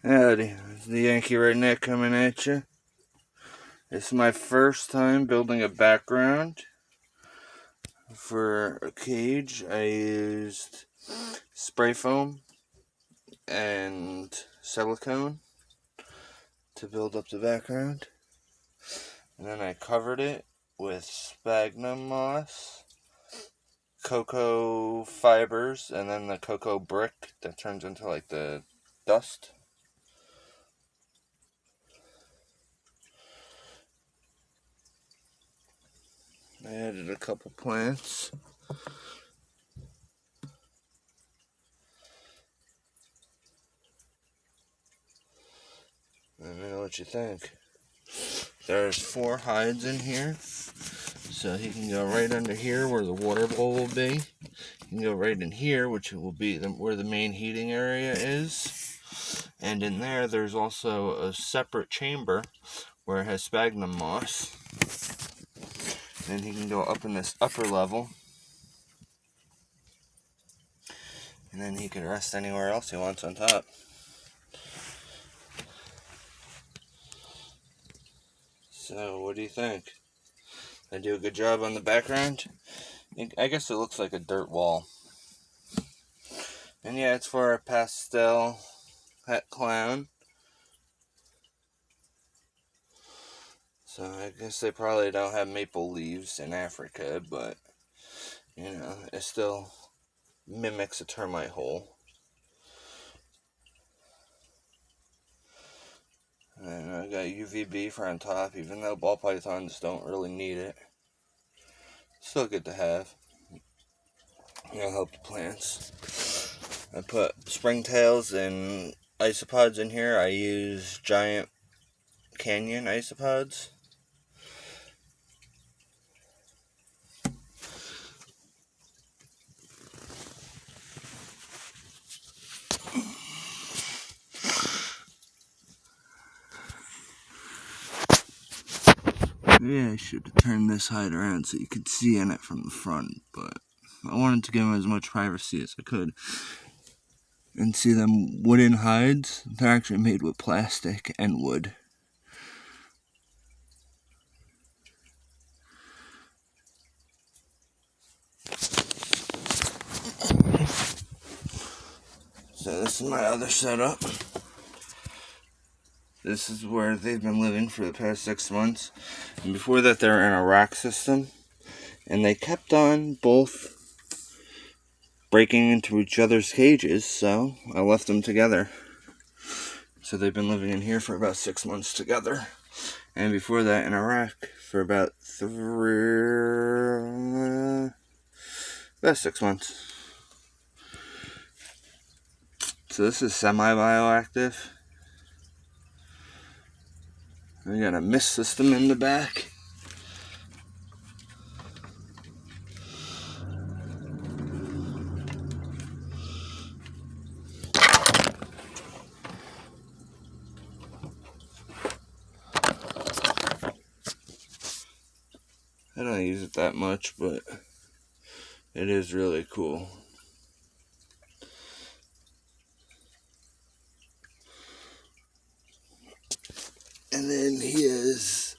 Howdy, it's the Yankee Redneck coming at you. It's my first time building a background for a cage. I used spray foam and silicone to build up the background. And then I covered it with sphagnum moss, cocoa fibers, and then the cocoa brick that turns into like the dust. I added a couple plants. Let me know what you think. There's 4 hides in here. So he can go right under here where the water bowl will be. He can go right in here, which will be where the main heating area is. And in there, there's also a separate chamber where it has sphagnum moss. And he can go up in this upper level. And then he can rest anywhere else he wants on top. So, what do you think? I do a good job on the background? I guess it looks like a dirt wall. And yeah, it's for a pastel pet clown. So I guess they probably don't have maple leaves in Africa, but, you know, it still mimics a termite hole. And I got UVB for on top, even though ball pythons don't really need it. Still good to have. It'll help the plants. I put springtails and isopods in here. I use Giant Canyon isopods. Yeah, I should have turned this hide around so you could see in it from the front, but I wanted to give them as much privacy as I could. And see them wooden hides? They're actually made with plastic and wood. So this is my other setup. This is where they've been living for the past 6 months. And before that, they were in a rack system. And they kept on both breaking into each other's cages, so I left them together. So they've been living in here for about 6 months together. And before that, in a rack for about 6 months. So this is semi-bioactive. We got a mist system in the back. I don't use it that much, but it is really cool. And then he has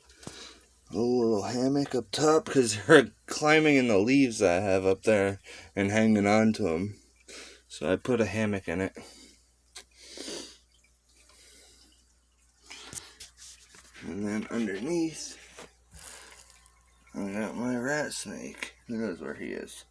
a little hammock up top because they're climbing in the leaves I have up there and hanging on to them. So I put a hammock in it. And then underneath, I got my rat snake. Who knows where he is?